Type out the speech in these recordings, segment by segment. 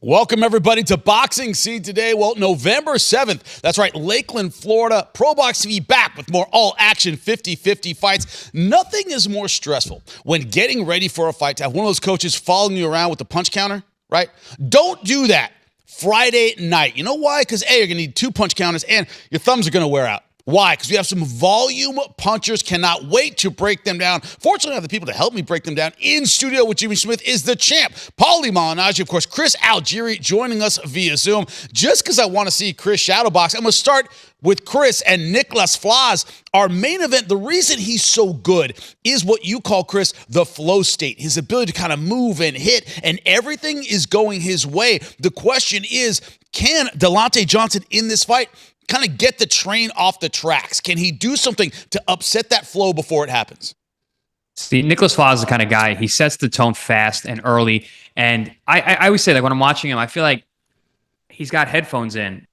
Welcome, everybody, to Boxing Scene Today. Well, November 7th, that's right, Lakeland, Florida. Pro Box TV back with more all-action 50-50 fights. Nothing is more stressful when getting ready for a fight to have one of those coaches following you around with the punch counter, right? Don't do that Friday night. You know why? Because, A, you're going to need 2 punch counters, and your thumbs are going to wear out. Why? Because we have some volume punchers. Cannot wait to break them down. Fortunately, I have the people to help me break them down. In studio with Jimmy Smith is the champ, Paulie Malignaggi. Of course, Chris Algieri joining us via Zoom. Just because I want to see Chris shadowbox, I'm going to start with Chris and Nicklaus Flaz. Our main event, the reason he's so good is what you call, Chris, the flow state. His ability to kind of move and hit, and everything is going his way. The question is, can Delonte Johnson in this fight kind of get the train off the tracks? Can he do something to upset that flow before it happens? See, Nicklaus Flaz is the kind of guy, he sets the tone fast and early. And I always say that when I'm watching him, I feel like he's got headphones in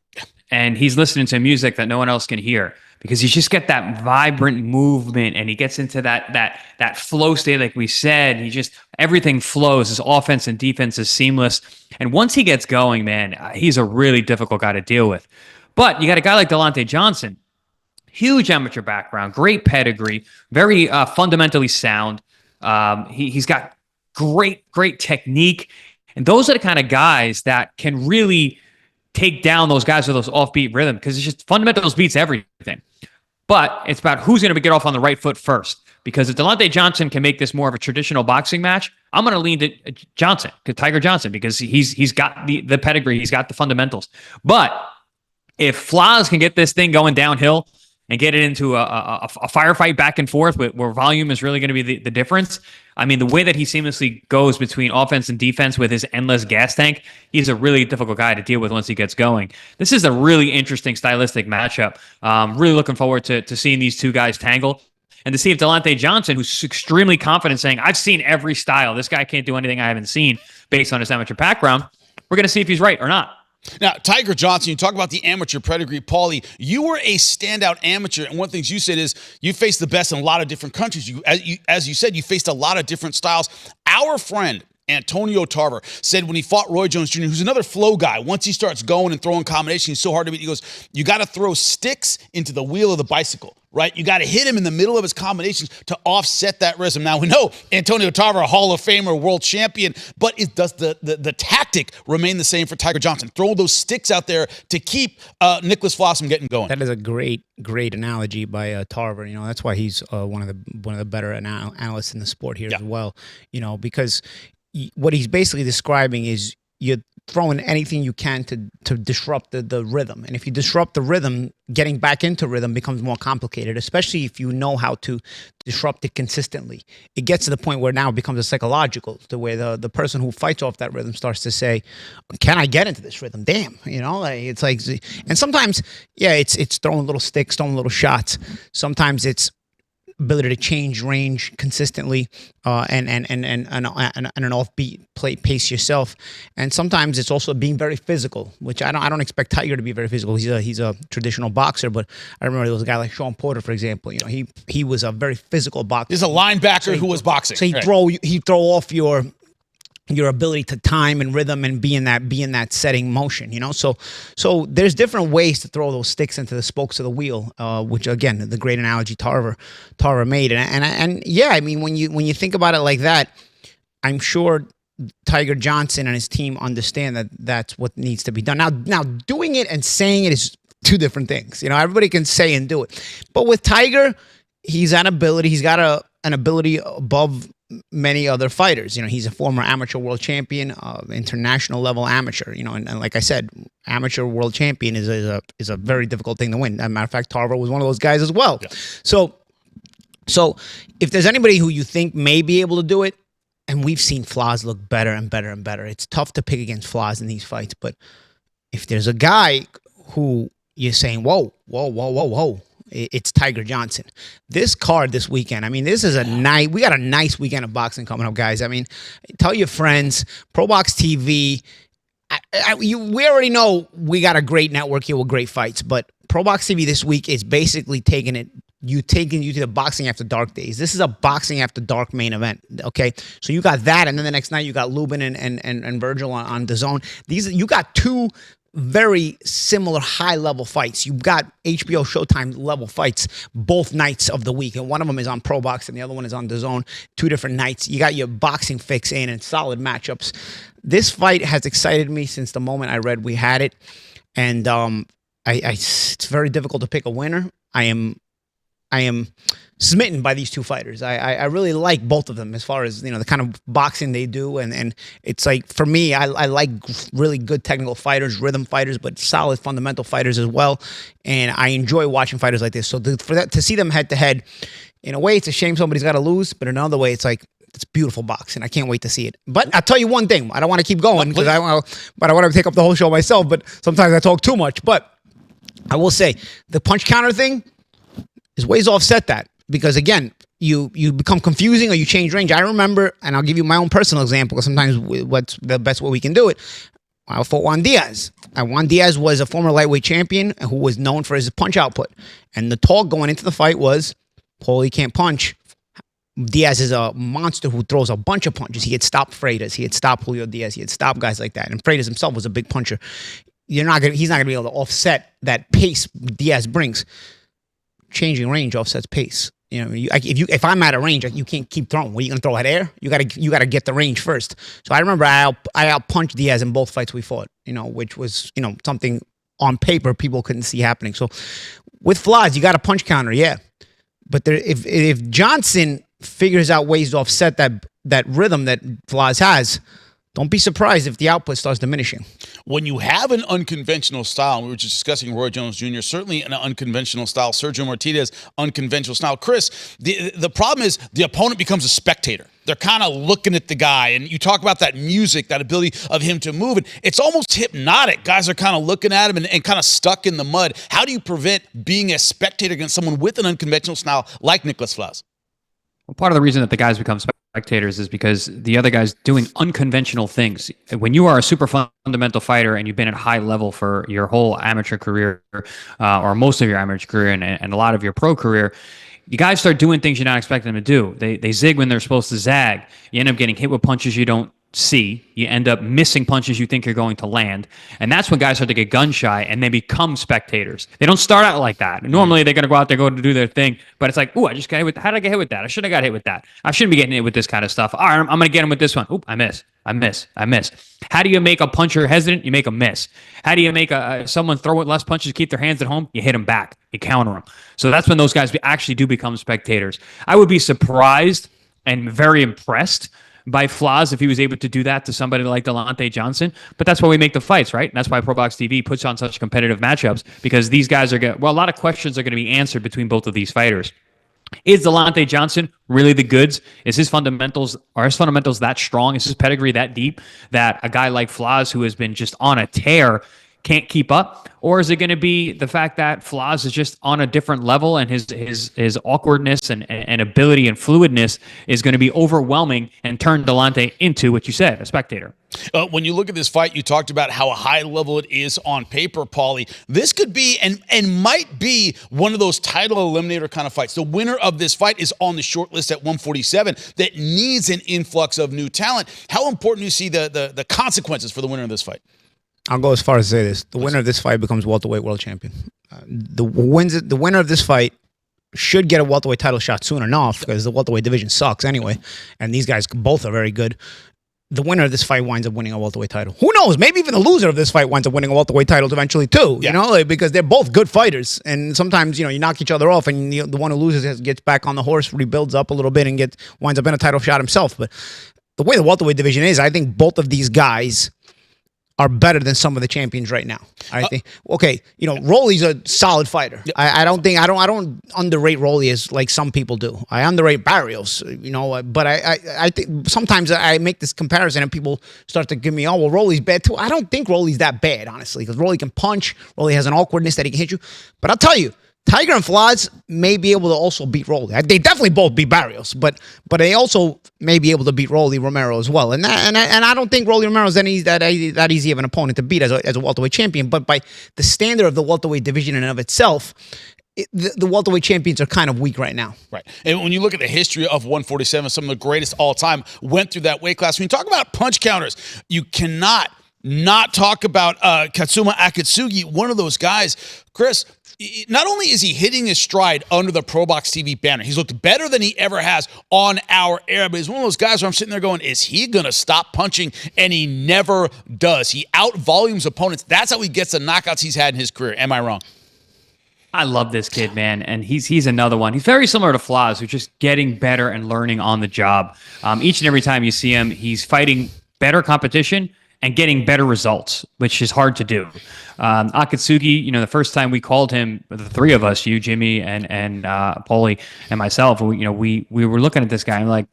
and he's listening to music that no one else can hear, because he's just got that vibrant movement and he gets into that flow state, like we said. Everything flows. His offense and defense is seamless. And once he gets going, man, he's a really difficult guy to deal with. But you got a guy like Delonte Johnson, huge amateur background, great pedigree, very fundamentally sound. He's got great technique. And those are the kind of guys that can really take down those guys with those offbeat rhythm, because it's just fundamentals beats everything. But it's about who's going to get off on the right foot first. Because if Delonte Johnson can make this more of a traditional boxing match, I'm going to lean to Johnson, to Tiger Johnson, because he's got the pedigree, he's got the fundamentals. But if Flaz can get this thing going downhill and get it into a firefight back and forth where volume is really going to be the difference, I mean, the way that he seamlessly goes between offense and defense with his endless gas tank, he's a really difficult guy to deal with once he gets going. This is a really interesting stylistic matchup. Really looking forward to seeing these two guys tangle and to see if Delonte Johnson, who's extremely confident, saying, I've seen every style, this guy can't do anything I haven't seen based on his amateur background, we're going to see if he's right or not. Now, Tiger Johnson, you talk about the amateur pedigree. Paulie, you were a standout amateur, and one of the things you said is you faced the best in a lot of different countries. As you said, you faced a lot of different styles. Our friend Antonio Tarver said when he fought Roy Jones Jr., who's another flow guy, once he starts going and throwing combinations, he's so hard to beat. He goes, you got to throw sticks into the wheel of the bicycle, right? You got to hit him in the middle of his combinations to offset that rhythm. Now, we know Antonio Tarver, a Hall of Famer, world champion, but does the tactic remain the same for Tiger Johnson? Throw those sticks out there to keep Nicklaus Flaz from getting going. That is a great analogy by Tarver. You know, that's why he's one of the better analysts in the sport here as well. You know, because what he's basically describing is you're throwing anything you can to disrupt the rhythm. And if you disrupt the rhythm, getting back into rhythm becomes more complicated, especially if you know how to disrupt it consistently. It gets to the point where now it becomes a psychological, to where the person who fights off that rhythm starts to say, can I get into this rhythm? Damn, you know, like, it's like, and sometimes, it's throwing little sticks, throwing little shots. Sometimes it's ability to change range consistently and an offbeat pace yourself, and sometimes it's also being very physical, which I don't expect Tiger to be very physical. He's a traditional boxer, but I remember there was a guy like Sean Porter, for example. You know, he was a very physical boxer. He's a linebacker who was boxing. So he'd throw off your ability to time and rhythm and be in that setting motion, you know. So there's different ways to throw those sticks into the spokes of the wheel, which again, the great analogy Tarver made, and yeah, I mean, when you think about it like that, I'm sure Tiger Johnson and his team understand that that's what needs to be done. Now doing it and saying it is two different things. You know, everybody can say and do it, but with Tiger, he's got an ability above many other fighters. You know, he's a former amateur world champion, international level amateur, you know, and like I said, amateur world champion is a very difficult thing to win. As a matter of fact, Tarver was one of those guys as well. Yeah. So if there's anybody who you think may be able to do it, and we've seen Flaz look better and better and better. It's tough to pick against Flaz in these fights, but if there's a guy who you're saying, whoa, it's Tiger Johnson. This card this weekend, I mean, this is we got a nice weekend of boxing coming up, guys. I mean, tell your friends, Pro Box TV. We already know we got a great network here with great fights, but Pro Box TV this week is basically taking it you taking you to the boxing after dark days. This is a boxing after dark main event. Okay, so you got that, and then the next night you got Lubin and Virgil on DAZN. You got two very similar high level fights. You've got HBO Showtime level fights both nights of the week, and one of them is on Pro Box and the other one is on DAZN. 2 different nights. You got your boxing fix in and solid matchups. This fight has excited me since the moment I read we had it, and it's very difficult to pick a winner. I am smitten by these two fighters. I really like both of them as far as, the kind of boxing they do. And it's like, for me, I like really good technical fighters, rhythm fighters, but solid fundamental fighters as well. And I enjoy watching fighters like this. So to see them head to head, in a way, it's a shame somebody's got to lose. But in another way, it's like, it's beautiful boxing. I can't wait to see it. But I'll tell you one thing. I don't want to keep going because I want to take up the whole show myself. But sometimes I talk too much. But I will say the punch counter thing, there's ways to offset that, because again, you become confusing or you change range. I remember, and I'll give you my own personal example, because sometimes what's the best way we can do it. I fought Juan Diaz. Juan Diaz was a former lightweight champion who was known for his punch output. And the talk going into the fight was, Paulie can't punch. Diaz is a monster who throws a bunch of punches. He had stopped Freitas. He had stopped Julio Diaz. He had stopped guys like that. And Freitas himself was a big puncher. He's not gonna be able to offset that pace Diaz brings. Changing range offsets pace. If I'm at a range, you can't keep throwing. What are you gonna throw at air? You gotta get the range first. So I remember I out punched Diaz in both fights we fought. Which was something on paper people couldn't see happening. So with Flaz, you got a punch counter, yeah. But if Johnson figures out ways to offset that rhythm that Flaz has, don't be surprised if the output starts diminishing. When you have an unconventional style, and we were just discussing Roy Jones Jr., certainly an unconventional style, Sergio Martinez, unconventional style. Chris, the problem is the opponent becomes a spectator. They're kind of looking at the guy, and you talk about that music, that ability of him to move, and it's almost hypnotic. Guys are kind of looking at him and kind of stuck in the mud. How do you prevent being a spectator against someone with an unconventional style like Nicklaus Flaz? Well, part of the reason that the guys become spectators is because the other guy's doing unconventional things. When you are a super fundamental fighter and you've been at high level for your whole amateur career, or most of your amateur career and a lot of your pro career, you guys start doing things you're not expecting them to do. They zig when they're supposed to zag. You end up getting hit with punches you don't see. You end up missing punches you think you're going to land. And that's when guys start to get gun shy and they become spectators. They don't start out like that. Normally they're going to go out there, go to do their thing. But it's like, ooh, I just got hit with, how did I get hit with that? I shouldn't have got hit with that. I shouldn't be getting hit with this kind of stuff. All right, I'm going to get him with this one. Oop, I miss. How do you make a puncher hesitant? You make a miss. How do you make someone throw it less punches, keep their hands at home? You hit them back. You counter them. So that's when those guys actually do become spectators. I would be surprised and very impressed by Flaz if he was able to do that to somebody like Delonte Johnson. But that's why we make the fights, right? And that's why Pro Box TV puts on such competitive matchups, because these guys a lot of questions are going to be answered between both of these fighters. Is Delonte Johnson really the goods? Are his fundamentals that strong? Is his pedigree that deep that a guy like Flaz, who has been just on a tear, can't keep up? Or is it going to be the fact that Flaz is just on a different level and his awkwardness and ability and fluidness is going to be overwhelming and turn Delonte into, what you said, a spectator? When you look at this fight, you talked about how high level it is on paper, Paulie. This could be and might be one of those title eliminator kind of fights. The winner of this fight is on the short list at 147 that needs an influx of new talent. How important do you see the consequences for the winner of this fight? I'll go as far as to say this. The winner of this fight becomes welterweight world champion. The winner of this fight should get a welterweight title shot soon enough, because the welterweight division sucks anyway, and these guys both are very good. The winner of this fight winds up winning a welterweight title. Who knows? Maybe even the loser of this fight winds up winning a welterweight title eventually too. Yeah. Because they're both good fighters, and sometimes you knock each other off, and the one who loses gets back on the horse, rebuilds up a little bit, and winds up in a title shot himself. But the way the welterweight division is, I think both of these guys are better than some of the champions right now. I think. Okay, Rolly's a solid fighter. I don't underrate Rolly as like some people do. I underrate Barrios. But I think sometimes I make this comparison and people start to give me, oh well, Rolly's bad too. I don't think Rolly's that bad, honestly, because Rolly can punch. Rolly has an awkwardness that he can hit you. But I'll tell you, Tiger and Flaz may be able to also beat Rolly. They definitely both beat Barrios, but they also may be able to beat Rolly Romero as well. And I don't think Rolly Romero is that easy of an opponent to beat as a welterweight champion. But by the standard of the welterweight division in and of itself, the welterweight champions are kind of weak right now. Right. And when you look at the history of 147, some of the greatest all time went through that weight class. When you talk about punch counters, you cannot not talk about Katsuma Akatsugi, one of those guys. Chris, not only is he hitting his stride under the Pro Box TV banner, he's looked better than he ever has on our air, but he's one of those guys where I'm sitting there going, is he going to stop punching? And he never does. He out-volumes opponents. That's how he gets the knockouts he's had in his career. Am I wrong? I love this kid, man, and he's another one. He's very similar to Flaz, who's just getting better and learning on the job. Each and every time you see him, he's fighting better competition and getting better results, which is hard to do. Akatsugi, the first time we called him, the three of us, you, Jimmy, and Paulie, and myself, we were looking at this guy and like,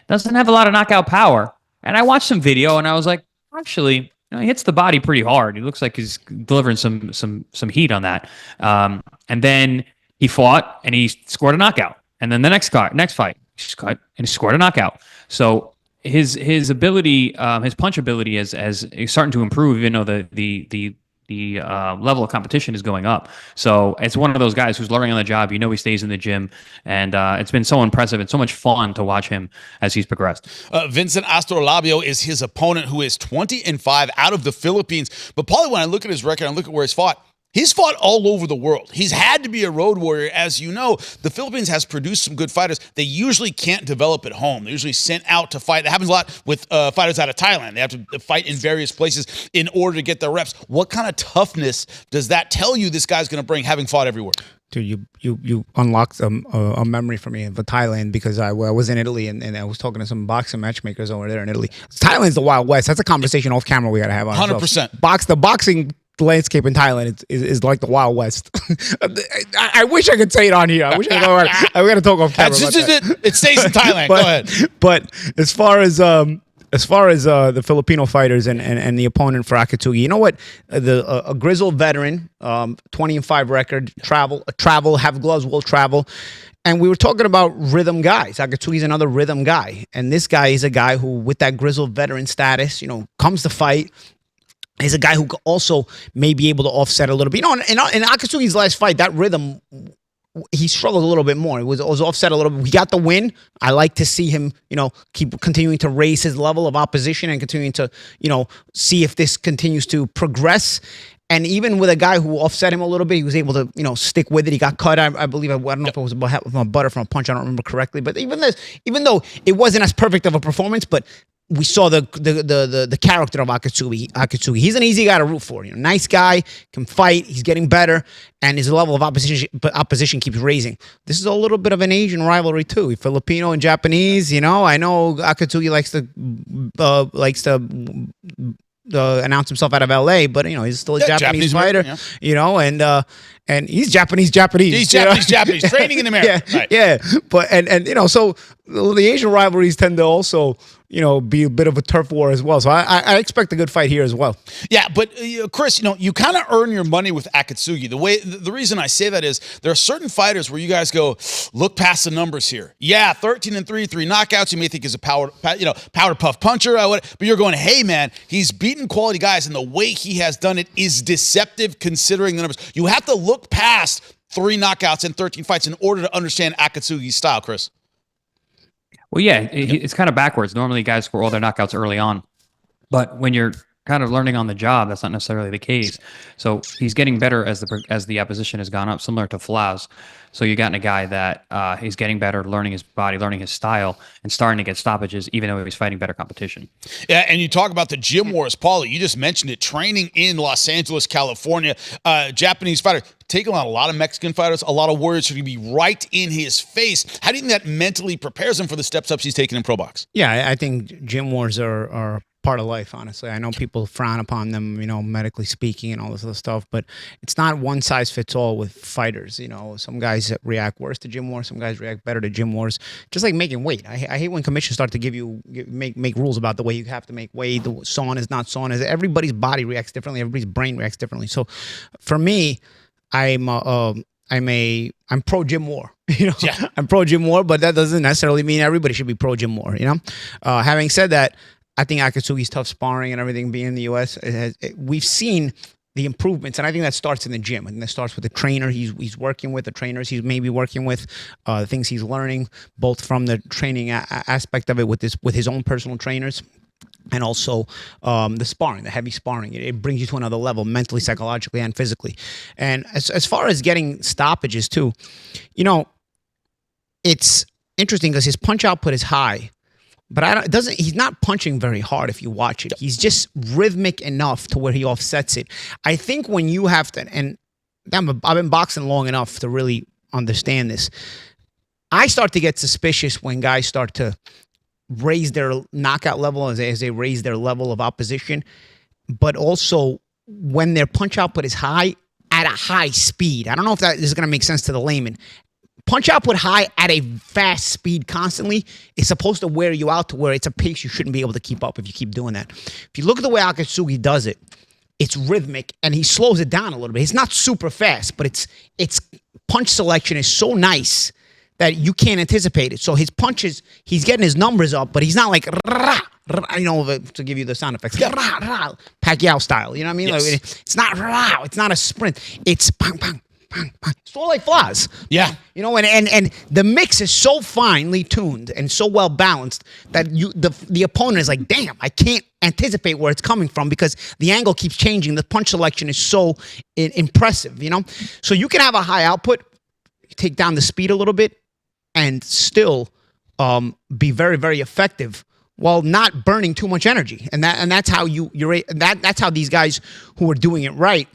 doesn't have a lot of knockout power. And I watched some video and I was like, actually, he hits the body pretty hard. He looks like he's delivering some heat on that. And then he fought and he scored a knockout. And then the next fight, he scored a knockout. So his ability, his punch ability is starting to improve, even though the level of competition is going up. So it's one of those guys who's learning on the job. He stays in the gym, and it's been so impressive and so much fun to watch him as he's progressed. Vincent Astrolabio is his opponent, who is 20-5 out of the Philippines. But Paulie, when I look at his record and look at where he's fought all over the world. He's had to be a road warrior. As you know, the Philippines has produced some good fighters. They usually can't develop at home. They're usually sent out to fight. That happens a lot with fighters out of Thailand. They have to fight in various places in order to get their reps. What kind of toughness does that tell you this guy's going to bring, having fought everywhere? Dude, you unlocked a memory for me of Thailand, because I was in Italy and I was talking to some boxing matchmakers over there in Italy. Thailand's the Wild West. That's a conversation off camera we got to have on 100%. The boxing landscape in Thailand is like the Wild West. I wish I could say it on here. I wish I could. We got to talk off camera. It stays in Thailand. Go ahead. But as far as the Filipino fighters and the opponent for Akatsugi, you know what? A grizzled veteran, 20-5 record, travel, have gloves, will travel. And we were talking about rhythm guys. Akatsugi's another rhythm guy. And this guy is a guy who, with that grizzled veteran status, comes to fight. He's a guy who also may be able to offset a little bit. In Akatsugi's last fight, that rhythm, he struggled a little bit more. It was offset a little bit. We got the win. I like to see him, keep continuing to raise his level of opposition and continuing to, see if this continues to progress. And even with a guy who offset him a little bit, he was able to, stick with it. He got cut, I believe. I don't know if it was a butter from a punch. I don't remember correctly. But even though it wasn't as perfect of a performance, but we saw the character of Akatsugi. He's an easy guy to root for. Nice guy, can fight. He's getting better, and his level of opposition keeps raising. This is a little bit of an Asian rivalry too, Filipino and Japanese. I know Akatsugi likes to announce himself out of LA, but he's still a Japanese fighter. And he's Japanese. He's Japanese, training in America. Yeah, right. Yeah. But so the Asian rivalries tend to also be a bit of a turf war as well. So I expect a good fight here as well. Yeah, but Chris, you kind of earn your money with Akatsugi. The reason I say that is there are certain fighters where you guys go, look past the numbers here. Yeah, 13-3, 3 knockouts. You may think is a powder puff puncher, but you're going, hey man, he's beaten quality guys, and the way he has done it is deceptive considering the numbers. You have to look past 3 knockouts and 13 fights in order to understand Akatsugi's style, Chris. Well, yeah, it's kind of backwards. Normally, guys score all their knockouts early on, but when you're kind of learning on the job, that's not necessarily the case. So he's getting better as the opposition has gone up, similar to Flaz. So you got a guy that he's getting better, learning his body, learning his style, and starting to get stoppages, even though he's fighting better competition. Yeah, and you talk about the gym wars, Paulie. You just mentioned it. Training in Los Angeles, California, Japanese fighter taking on a lot of Mexican fighters, a lot of warriors who can be right in his face. How do you think that mentally prepares him for the steps ups he's taking in pro box? Yeah, I think gym wars are part of life, honestly. I know people frown upon them, medically speaking and all this other stuff, but it's not one size fits all with fighters. Some guys react worse to gym wars, some guys react better to gym wars. Just like making weight. I hate when commissions start to make rules about the way you have to make weight, the saunas, not saunas. Everybody's body reacts differently, everybody's brain reacts differently. So for me, I'm pro gym war. Yeah. I'm pro gym war, but that doesn't necessarily mean everybody should be pro gym war. Having said that, I think Akatsugi's tough sparring and everything being in the U.S. We've seen the improvements, and I think that starts in the gym. I think that starts with the trainer he's working with, the trainers he's maybe working with, the things he's learning, both from the training aspect of it with his own personal trainers, and also the sparring, the heavy sparring. It brings you to another level, mentally, psychologically, and physically. And as far as getting stoppages too, it's interesting because his punch output is high. But he's not punching very hard if you watch it. He's just rhythmic enough to where he offsets it. I think when you have to, and I've been boxing long enough to really understand this. I start to get suspicious when guys start to raise their knockout level as they raise their level of opposition, but also when their punch output is high at a high speed. I don't know if that is going to make sense to the layman. Punch output high at a fast speed constantly is supposed to wear you out to where it's a pace you shouldn't be able to keep up if you keep doing that. If you look at the way Akatsugi does it, it's rhythmic and he slows it down a little bit. It's not super fast, but its punch selection is so nice that you can't anticipate it. So his punches, he's getting his numbers up, but he's not like, to give you the sound effects, Pacquiao style. You know what I mean? Yes. Like, it's not it's not a sprint. It's bang, bang. It's all like Flaz. Yeah. And the mix is so finely tuned and so well balanced that the opponent is like, damn, I can't anticipate where it's coming from because the angle keeps changing. The punch selection is so impressive, So you can have a high output, take down the speed a little bit, and still be very, very effective while not burning too much energy. And that's how that's how these guys who are doing it right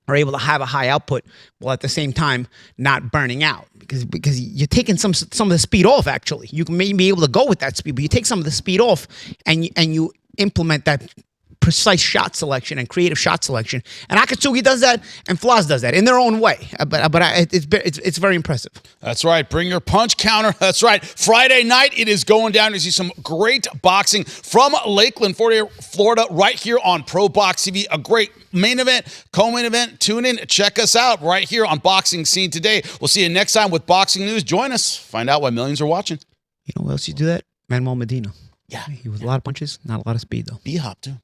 are able to have a high output while at the same time not burning out because you're taking some of the speed off. Actually, you can maybe be able to go with that speed, but you take some of the speed off and you implement that precise shot selection and creative shot selection. And Akatsugi does that, and Flaz does that in their own way. But it's very impressive. That's right. Bring your punch counter. That's right. Friday night, it is going down to see some great boxing from Lakeland, Florida, right here on Pro Box TV. A great main event, co-main event. Tune in. Check us out right here on Boxing Scene Today. We'll see you next time with Boxing News. Join us. Find out why millions are watching. You know who else you do that? Manuel Medina. Yeah. He was a lot of punches, not a lot of speed, though. B-Hop, too.